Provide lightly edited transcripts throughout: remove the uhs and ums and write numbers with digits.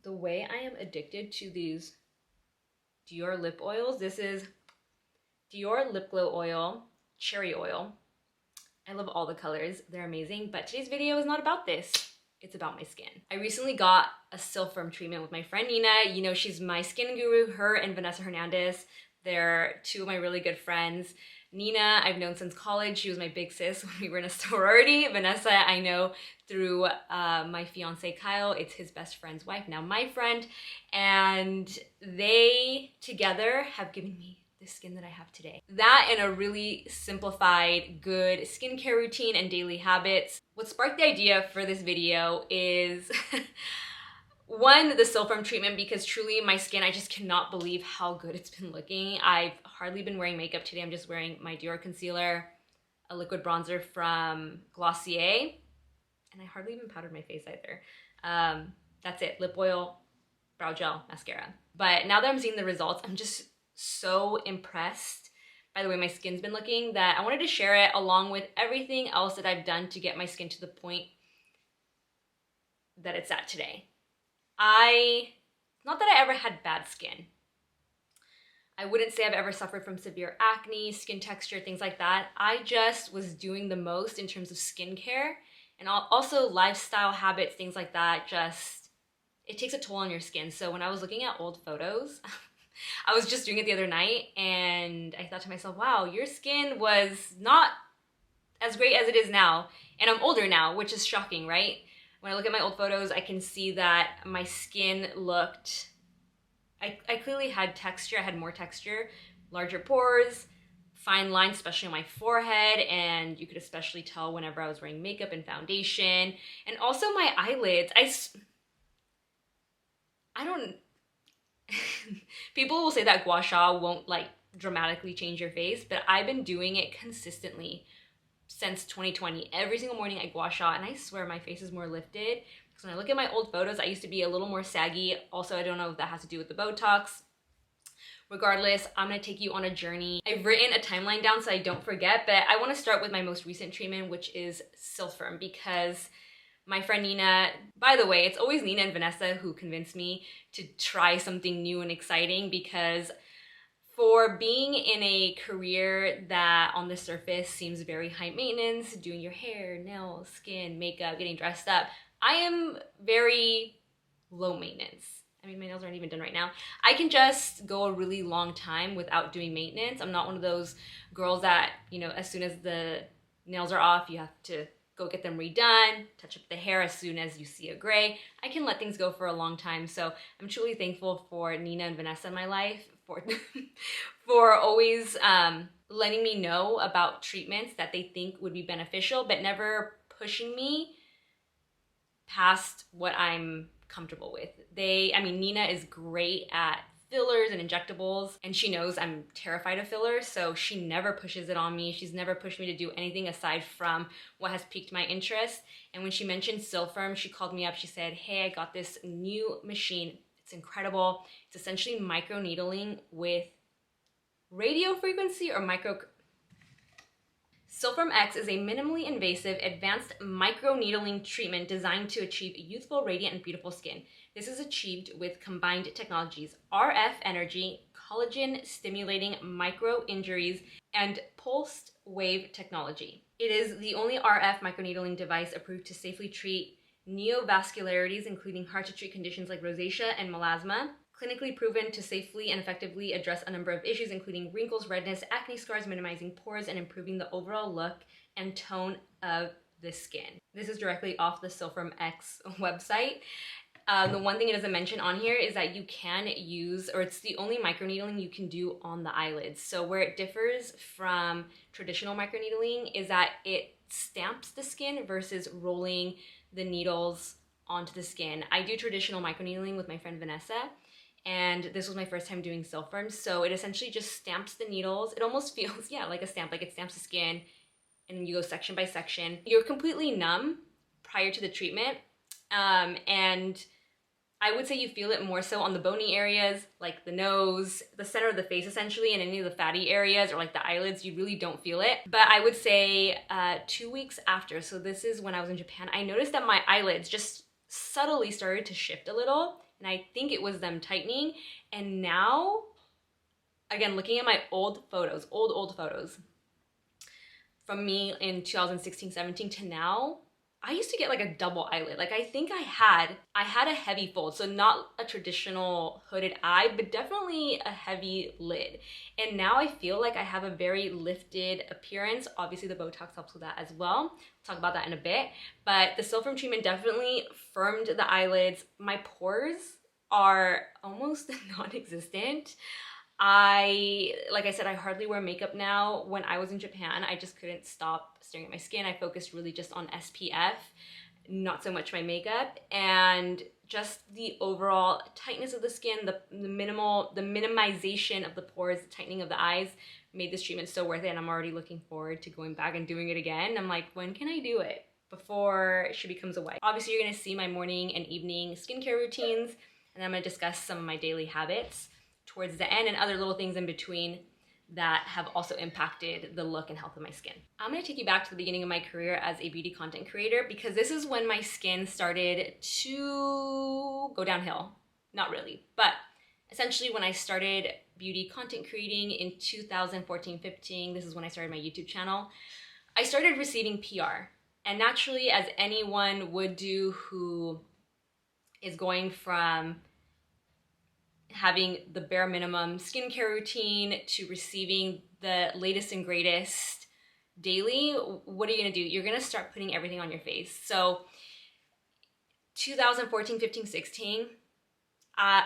the way I am addicted to these Dior lip oils. This is Dior Lip Glow Oil, Cherry Oil. I love all the colors, they're amazing, but today's video is not about this. It's about my skin. I recently got a Silpherm treatment with my friend Nina. You know, she's my skin guru, her and Vanessa Hernandez. They're two of my really good friends. Nina, I've known since college. She was my big sis when we were in a sorority. Vanessa, I know through my fiance Kyle. It's his best friend's wife, now my friend. And they together have given me the skin that I have today. That and a really simplified, good skincare routine and daily habits. What sparked the idea for this video is one, the Silpherm treatment, because truly my skin, I just cannot believe how good it's been looking. I've hardly been wearing makeup today. I'm just wearing my Dior concealer, a liquid bronzer from Glossier, and I hardly even powdered my face either. That's it, lip oil, brow gel, mascara. But now that I'm seeing the results, I'm just so impressed by the way my skin's been looking that I wanted to share it along with everything else that I've done to get my skin to the point that it's at today. Not that I ever had bad skin. I wouldn't say I've ever suffered from severe acne, skin texture, things like that. I just was doing the most in terms of skincare and also lifestyle habits, things like that. It takes a toll on your skin. So when I was looking at old photos, I was just doing it the other night and I thought to myself, wow, your skin was not as great as it is now. And I'm older now, which is shocking, right? When I look at my old photos, I can see that my skin looked, I clearly had texture. I had more texture, larger pores, fine lines, especially on my forehead. And you could especially tell whenever I was wearing makeup and foundation. And also my eyelids. I don't, people will say that gua sha won't like dramatically change your face, but I've been doing it consistently since 2020. Every single morning I gua sha, and I swear my face is more lifted. Because when I look at my old photos, I used to be a little more saggy. Also, I don't know if that has to do with the Botox. Regardless, I'm gonna take you on a journey. I've written a timeline down so I don't forget, but I wanna start with my most recent treatment, which is Silpherm, because my friend Nina, by the way, it's always Nina and Vanessa who convinced me to try something new and exciting, because for being in a career that on the surface seems very high maintenance, doing your hair, nails, skin, makeup, getting dressed up, I am very low maintenance. I mean, my nails aren't even done right now. I can just go a really long time without doing maintenance. I'm not one of those girls that, you know, as soon as the nails are off, you have to go get them redone, touch up the hair as soon as you see a gray. I can let things go for a long time. So I'm truly thankful for Nina and Vanessa in my life for always letting me know about treatments that they think would be beneficial, but never pushing me past what I'm comfortable with. Nina is great at fillers and injectables, and she knows I'm terrified of fillers, so she never pushes it on me. She's never pushed me to do anything aside from what has piqued my interest. And when she mentioned Silpherm, she called me up. She said, hey, I got this new machine. It's incredible. It's essentially microneedling with radio frequency or micro... Silpherm X is a minimally invasive, advanced microneedling treatment designed to achieve youthful, radiant, and beautiful skin. This is achieved with combined technologies, RF energy, collagen-stimulating micro-injuries, and pulsed wave technology. It is the only RF microneedling device approved to safely treat neovascularities, including hard-to-treat conditions like rosacea and melasma, clinically proven to safely and effectively address a number of issues, including wrinkles, redness, acne scars, minimizing pores, and improving the overall look and tone of the skin. This is directly off the Silpherm X website. The one thing it doesn't mention on here is that you can use, or it's the only microneedling you can do on the eyelids. So where it differs from traditional microneedling is that it stamps the skin versus rolling the needles onto the skin. I do traditional microneedling with my friend Vanessa, and this was my first time doing Silpherm. So it essentially just stamps the needles. It almost feels, yeah, like a stamp, like it stamps the skin, and then you go section by section. You're completely numb prior to the treatment, and I would say you feel it more so on the bony areas, like the nose, the center of the face essentially, and any of the fatty areas or like the eyelids, you really don't feel it. But I would say 2 weeks after, so this is when I was in Japan, I noticed that my eyelids just subtly started to shift a little. and I think it was them tightening. And now, again, looking at my old photos, old photos from me in 2016-17 to now, I used to get like a double eyelid. Like I think I had a heavy fold. So not a traditional hooded eye, but definitely a heavy lid. And now I feel like I have a very lifted appearance. Obviously the Botox helps with that as well. I'll talk about that in a bit. But the Silphium treatment definitely firmed the eyelids. My pores are almost non-existent. Like I said, I hardly wear makeup now. When I was in Japan, I just couldn't stop staring at my skin. I focused really just on SPF, not so much my makeup, and just the overall tightness of the skin, the minimization of the pores, the tightening of the eyes made this treatment so worth it. And I'm already looking forward to going back and doing it again. I'm like, when can I do it before she becomes a wife? Obviously, you're gonna see my morning and evening skincare routines, and I'm gonna discuss some of my daily habits towards the end and other little things in between that have also impacted the look and health of my skin. I'm gonna take you back to the beginning of my career as a beauty content creator, because this is when my skin started to go downhill. Not really, but essentially when I started beauty content creating in 2014-15, this is when I started my YouTube channel, I started receiving PR. And naturally, as anyone would do who is going from having the bare minimum skincare routine to receiving the latest and greatest daily, what are you gonna do? You're gonna start putting everything on your face. So 2014, 15, 16,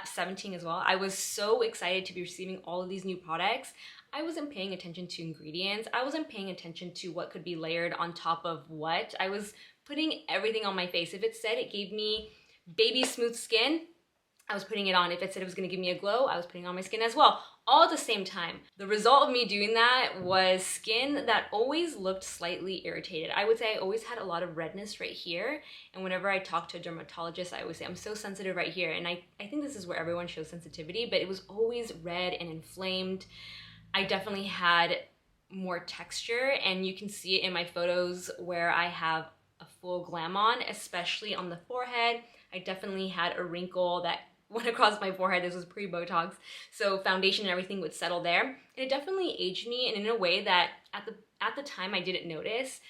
17 as well, I was so excited to be receiving all of these new products. I wasn't paying attention to ingredients. I wasn't paying attention to what could be layered on top of what. I was putting everything on my face. If it said it gave me baby smooth skin, I was putting it on. If it said it was gonna give me a glow, I was putting it on my skin as well, all at the same time. The result of me doing that was skin that always looked slightly irritated. I would say I always had a lot of redness right here. And whenever I talk to a dermatologist, I always say, I'm so sensitive right here. And I think this is where everyone shows sensitivity, but it was always red and inflamed. I definitely had more texture, and you can see it in my photos where I have a full glam on, especially on the forehead. I definitely had a wrinkle that went across my forehead. This was pre-Botox, so foundation and everything would settle there. And it definitely aged me, and in a way that at the time I didn't notice.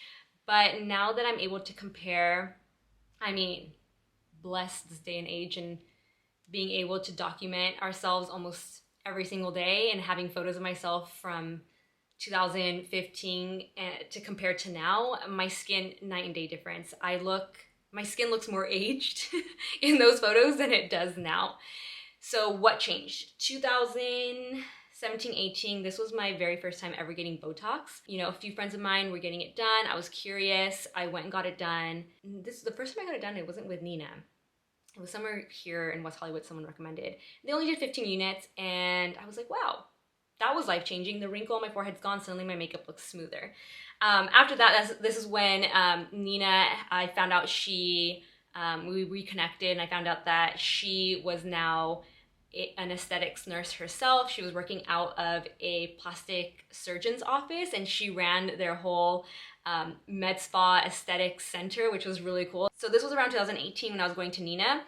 But now that I'm able to compare, I mean, blessed this day and age and being able to document ourselves almost every single day and having photos of myself from 2015 to compare to now, my skin, night and day difference. My skin looks more aged in those photos than it does now. So what changed? 2017, 18, this was my very first time ever getting Botox. You know, a few friends of mine were getting it done. I was curious. I went and got it done. This is the first time I got it done. It wasn't with Nina. It was somewhere here in West Hollywood, someone recommended. They only did 15 units, and I was like, wow, that was life-changing. The wrinkle on my forehead's gone. Suddenly my makeup looks smoother. After that, this is when Nina, I found out we reconnected, and I found out that she was now an aesthetics nurse herself. She was working out of a plastic surgeon's office, and she ran their whole med spa aesthetics center, which was really cool. So this was around 2018 when I was going to Nina.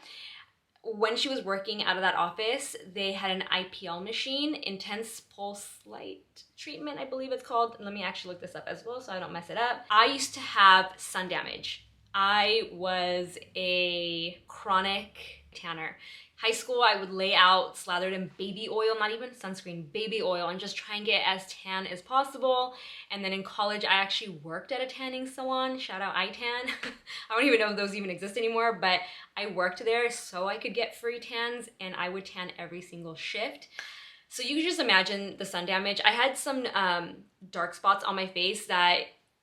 When she was working out of that office, they had an IPL machine, intense pulse light treatment, I believe it's called. Let me actually look this up as well so I don't mess it up. I used to have sun damage. I was a chronic tanner. High school, I would lay out slathered in baby oil, not even sunscreen, baby oil, and just try and get as tan as possible. And then in college, I actually worked at a tanning salon. Shout out iTan. I don't even know if those even exist anymore, but I worked there so I could get free tans, and I would tan every single shift. So you can just imagine the sun damage. I had some dark spots on my face that,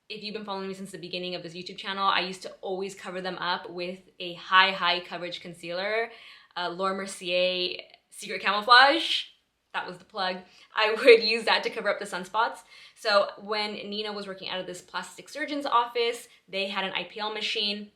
if you've been following me since the beginning of this YouTube channel, I used to always cover them up with a high coverage concealer. Laura Mercier Secret Camouflage, that was the plug. I would use that to cover up the sunspots. So when Nina was working out of this plastic surgeon's office, they had an IPL machine.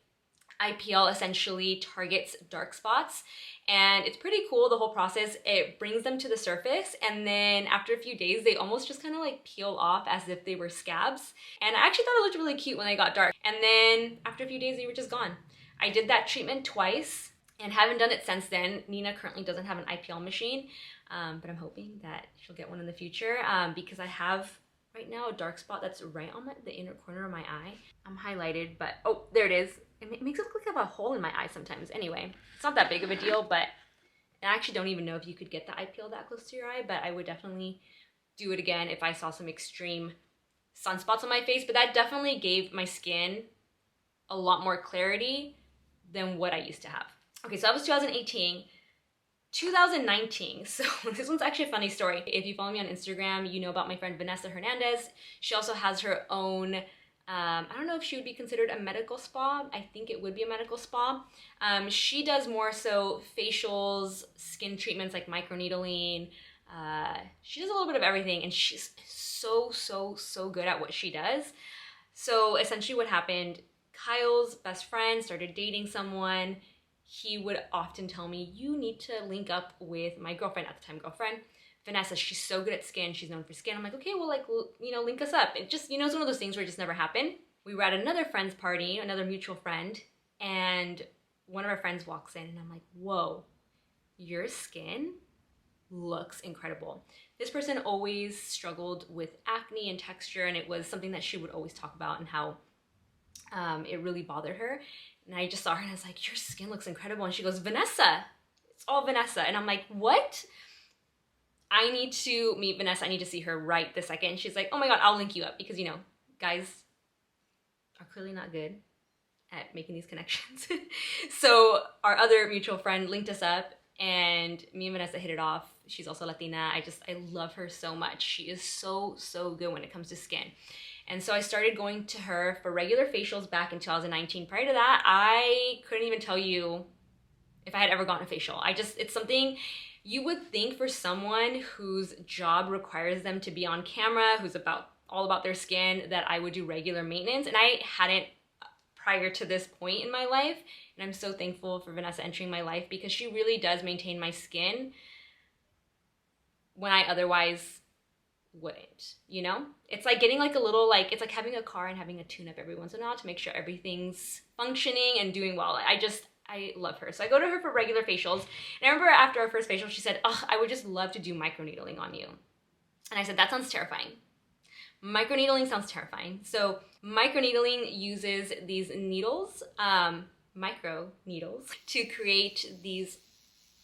IPL essentially targets dark spots, and it's pretty cool, the whole process. It brings them to the surface, and then after a few days, they almost just kind of like peel off as if they were scabs. And I actually thought it looked really cute when they got dark. And then after a few days, they were just gone. I did that treatment twice. and haven't done it since then. Nina currently doesn't have an IPL machine, but I'm hoping that she'll get one in the future, because I have right now a dark spot that's right on the inner corner of my eye. I'm highlighted, but oh, there it is. It makes it look like I have a hole in my eye sometimes. Anyway, it's not that big of a deal, but I actually don't even know if you could get the IPL that close to your eye, but I would definitely do it again if I saw some extreme sunspots on my face. But that definitely gave my skin a lot more clarity than what I used to have. Okay, so that was 2018. 2019, so this one's actually a funny story. If you follow me on Instagram, you know about my friend Vanessa Hernandez. She also has her own, I don't know if she would be considered a medical spa. I think it would be a medical spa. She does more so facials, skin treatments like microneedling. She does a little bit of everything, and she's so good at what she does. So essentially what happened, Kyle's best friend started dating someone. He would often tell me, you need to link up with my girlfriend, at the time girlfriend, Vanessa. She's so good at skin. She's known for skin. I'm like, okay, well, like, you know, link us up. It just, you know, it's one of those things where it just never happened. We were at another friend's party, another mutual friend, and one of our friends walks in, and I'm like, whoa, your skin looks incredible. This person always struggled with acne and texture, and it was something that she would always talk about and how it really bothered her. And I just saw her and I was like, your skin looks incredible. And she goes, Vanessa, it's all Vanessa. And I'm like, what? I need to meet Vanessa. I need to see her right this second. And she's like, oh my God, I'll link you up. Because, you know, guys are clearly not good at making these connections. So our other mutual friend linked us up, and me and Vanessa hit it off. She's also Latina. I love her so much. She is so good when it comes to skin. And so I started going to her for regular facials back in 2019. Prior to that, I couldn't even tell you if I had ever gotten a facial. It's something you would think for someone whose job requires them to be on camera, who's all about their skin, that I would do regular maintenance. And I hadn't prior to this point in my life. And I'm so thankful for Vanessa entering my life, because she really does maintain my skin when I otherwise wouldn't, you know? It's like getting like a little, like, it's like having a car and having a tune-up every once in a while to make sure everything's functioning and doing well. I love her. So I go to her for regular facials. And I remember after our first facial, she said, oh, I would just love to do microneedling on you. And I said, that sounds terrifying. Microneedling sounds terrifying. So microneedling uses these needles, micro needles, to create these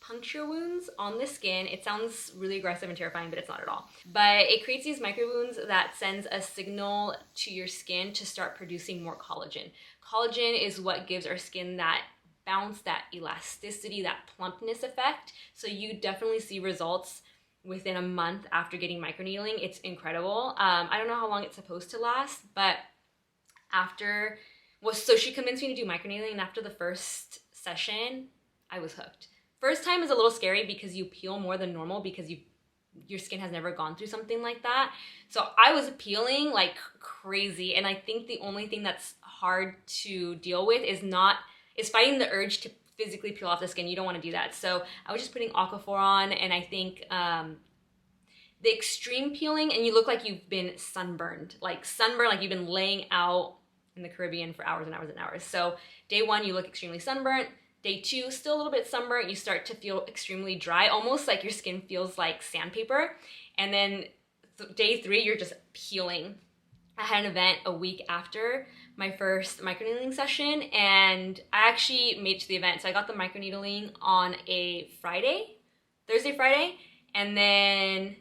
puncture wounds on the skin. It sounds really aggressive and terrifying, but it's not at all. But it creates these micro wounds that sends a signal to your skin to start producing more collagen. Collagen is what gives our skin that bounce, that elasticity, that plumpness effect. So you definitely see results within a month after getting microneedling. It's incredible. I don't know how long it's supposed to last, but so she convinced me to do microneedling, and after the first session, I was hooked. First time is a little scary because you peel more than normal because your skin has never gone through something like that. So I was peeling like crazy, and I think the only thing that's hard to deal with is fighting the urge to physically peel off the skin. You don't want to do that. So I was just putting Aquaphor on, and I think the extreme peeling, and you look like you've been sunburned, like you've been laying out in the Caribbean for hours and hours and hours. So day one, you look extremely sunburnt. Day two, still a little bit sunburnt. You start to feel extremely dry, almost like your skin feels like sandpaper. And then day three, you're just peeling. I had an event a week after my first microneedling session, and I actually made it to the event. So I got the microneedling on a Thursday, Friday, and then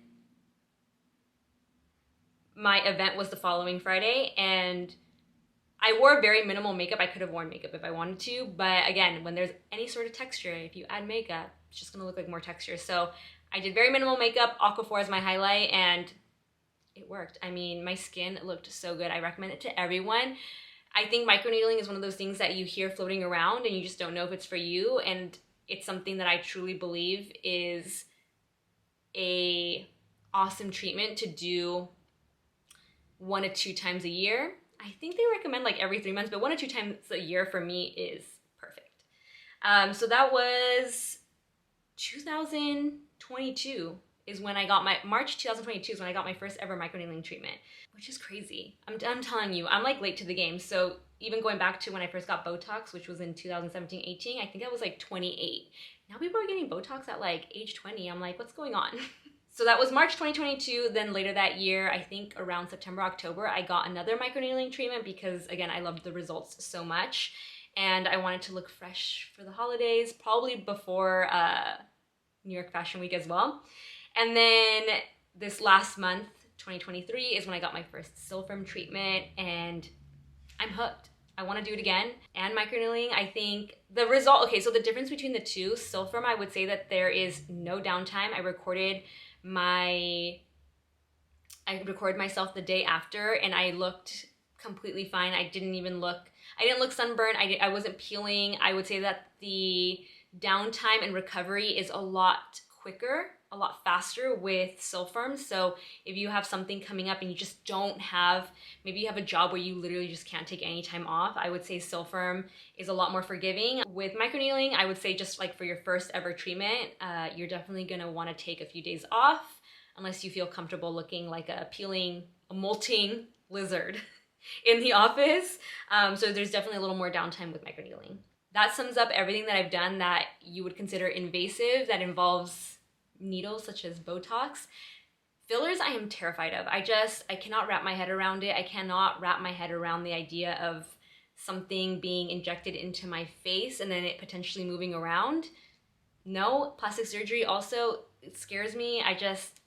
my event was the following Friday, and I wore very minimal makeup. I could have worn makeup if I wanted to, but again, when there's any sort of texture, if you add makeup, it's just gonna look like more texture. So I did very minimal makeup, Aquaphor as my highlight, and it worked. I mean, my skin looked so good. I recommend it to everyone. I think microneedling is one of those things that you hear floating around and you just don't know if it's for you, and it's something that I truly believe is a awesome treatment to do 1 to 2 times a year. I think they recommend like every 3 months, but 1 to 2 times a year for me is perfect. So that was 2022 is when I got March 2022 is when I got my first ever microneedling treatment, which is crazy. I'm telling you, I'm like late to the game. So even going back to when I first got Botox, which was in 2017-18, I think I was like 28. Now people are getting Botox at like age 20. I'm like, what's going on? So that was March 2022. Then later that year, I think around September, October, I got another microneedling treatment because, again, I loved the results so much. And I wanted to look fresh for the holidays, probably before New York Fashion Week as well. And then this last month, 2023, is when I got my first Silfirm treatment, and I'm hooked. I want to do it again. And microneedling, I think the result, okay, so the difference between the two, Silfirm, I would say that there is no downtime. I recorded myself the day after, and I looked completely fine. I didn't look sunburned. I wasn't peeling. I would say that the downtime and recovery is a lot quicker, a lot faster with Silfirm. So if you have something coming up and you just don't have, maybe you have a job where you literally just can't take any time off, I would say Silfirm is a lot more forgiving. With microneedling, I would say just like for your first ever treatment, you're definitely gonna wanna take a few days off unless you feel comfortable looking like a molting lizard in the office. So there's definitely a little more downtime with microneedling. That sums up everything that I've done that you would consider invasive, that involves needles such as Botox. Fillers, I am terrified of. I cannot wrap my head around it. I cannot wrap my head around the idea of something being injected into my face and then it potentially moving around. No, plastic surgery also, it scares me.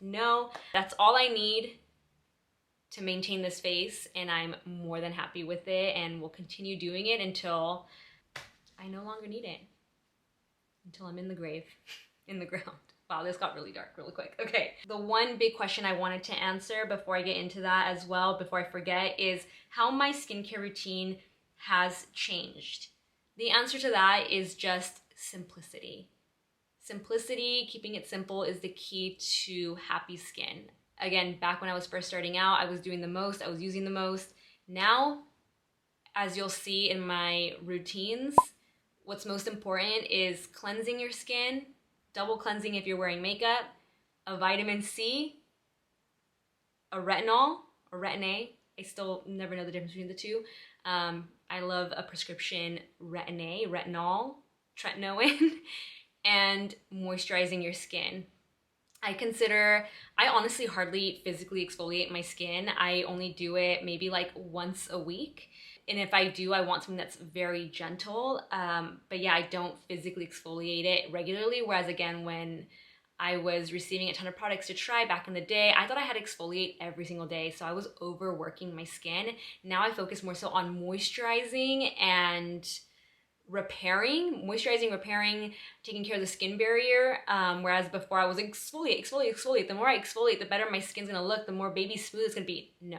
No, that's all I need to maintain this face, and I'm more than happy with it and will continue doing it until I no longer need it. Until I'm in the grave, in the ground. Wow, this got really dark really quick. Okay, the one big question I wanted to answer before I get into that as well, before I forget, is how my skincare routine has changed. The answer to that is just simplicity. Simplicity, keeping it simple, is the key to happy skin. Again, back when I was first starting out, I was doing the most, I was using the most. Now, as you'll see in my routines, what's most important is cleansing your skin, double cleansing if you're wearing makeup, a vitamin C, a retinol, or retin-A. I still never know the difference between the two. I love a prescription retin-A, retinol, tretinoin, and moisturizing your skin. I honestly hardly physically exfoliate my skin. I only do it maybe like once a week. And if I do, I want something that's very gentle. But yeah, I don't physically exfoliate it regularly. Whereas again, when I was receiving a ton of products to try back in the day, I thought I had to exfoliate every single day. So I was overworking my skin. Now I focus more so on moisturizing and repairing, taking care of the skin barrier. Whereas before I was exfoliate. The more I exfoliate, the better my skin's gonna look, the more baby smooth it's gonna be. No.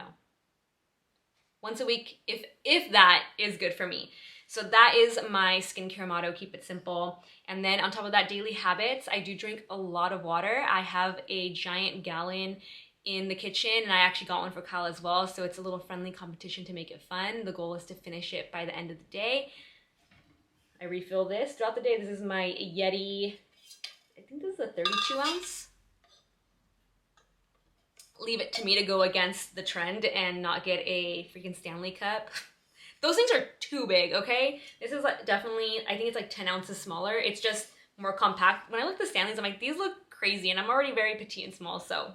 Once a week, if that is good for me. So that is my skincare motto, keep it simple. And then on top of that, daily habits, I do drink a lot of water. I have a giant gallon in the kitchen, and I actually got one for Kyle as well. So it's a little friendly competition to make it fun. The goal is to finish it by the end of the day. I refill this throughout the day. This is my Yeti, I think this is a 32 ounce. Leave it to me to go against the trend and not get a freaking Stanley cup. Those things are too big, okay? This is like definitely, I think it's like 10 ounces smaller. It's just more compact. When I look at the Stanleys, I'm like, these look crazy, and I'm already very petite and small, so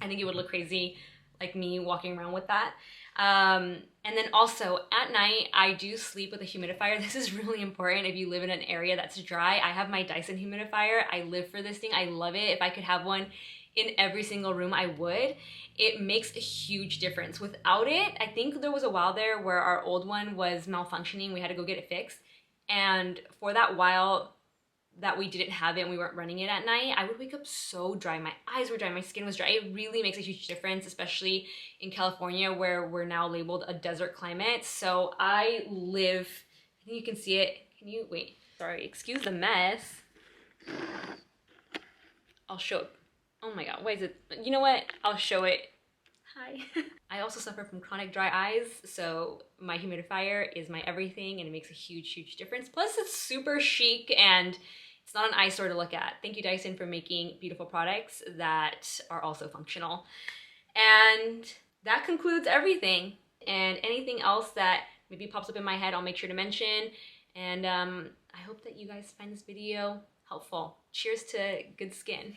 I think it would look crazy like me walking around with that. And then also at night, I do sleep with a humidifier. This is really important if you live in an area that's dry. I have my Dyson humidifier. I live for this thing. I love it. If I could have one in every single room, I would. It makes a huge difference. Without it, I think there was a while there where our old one was malfunctioning. We had to go get it fixed. And for that while that we didn't have it and we weren't running it at night, I would wake up so dry. My eyes were dry, my skin was dry. It really makes a huge difference, especially in California where we're now labeled a desert climate. So I live, I think you can see it. Can you, wait, sorry, excuse the mess. I'll show it. Oh my God, why is it? You know what? I'll show it. Hi. I also suffer from chronic dry eyes, so my humidifier is my everything, and it makes a huge, huge difference. Plus, it's super chic, and it's not an eyesore to look at. Thank you, Dyson, for making beautiful products that are also functional. And that concludes everything. And anything else that maybe it pops up in my head, I'll make sure to mention. And I hope that you guys find this video helpful. Cheers to good skin.